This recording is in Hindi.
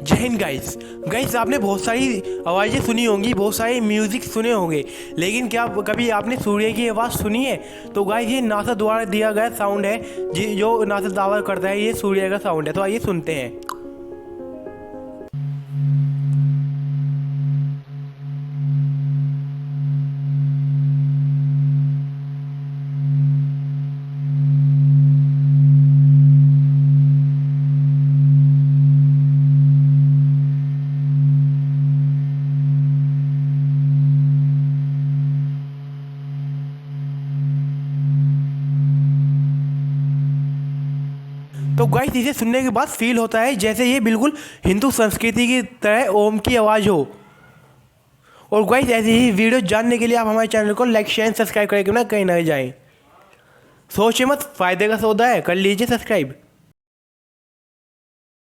जय हिंद गाइस। गाइस आपने बहुत सारी आवाज़ें सुनी होंगी, बहुत सारे म्यूज़िक सुने होंगे, लेकिन क्या कभी आपने सूर्य की आवाज़ सुनी है? तो गाइस ये नासा द्वारा दिया गया साउंड है, जो नासा दावा करता है ये सूर्य का साउंड है। तो आइए सुनते हैं। तो गाइस इसे सुनने के बाद फील होता है जैसे ये बिल्कुल हिंदू संस्कृति की तरह ओम की आवाज़ हो। और गाइस ऐसी ही वीडियो जानने के लिए आप हमारे चैनल को लाइक शेयर सब्सक्राइब करके ना कहीं ना जाएं। सोचे मत, फ़ायदे का सौदा है, कर लीजिए सब्सक्राइब।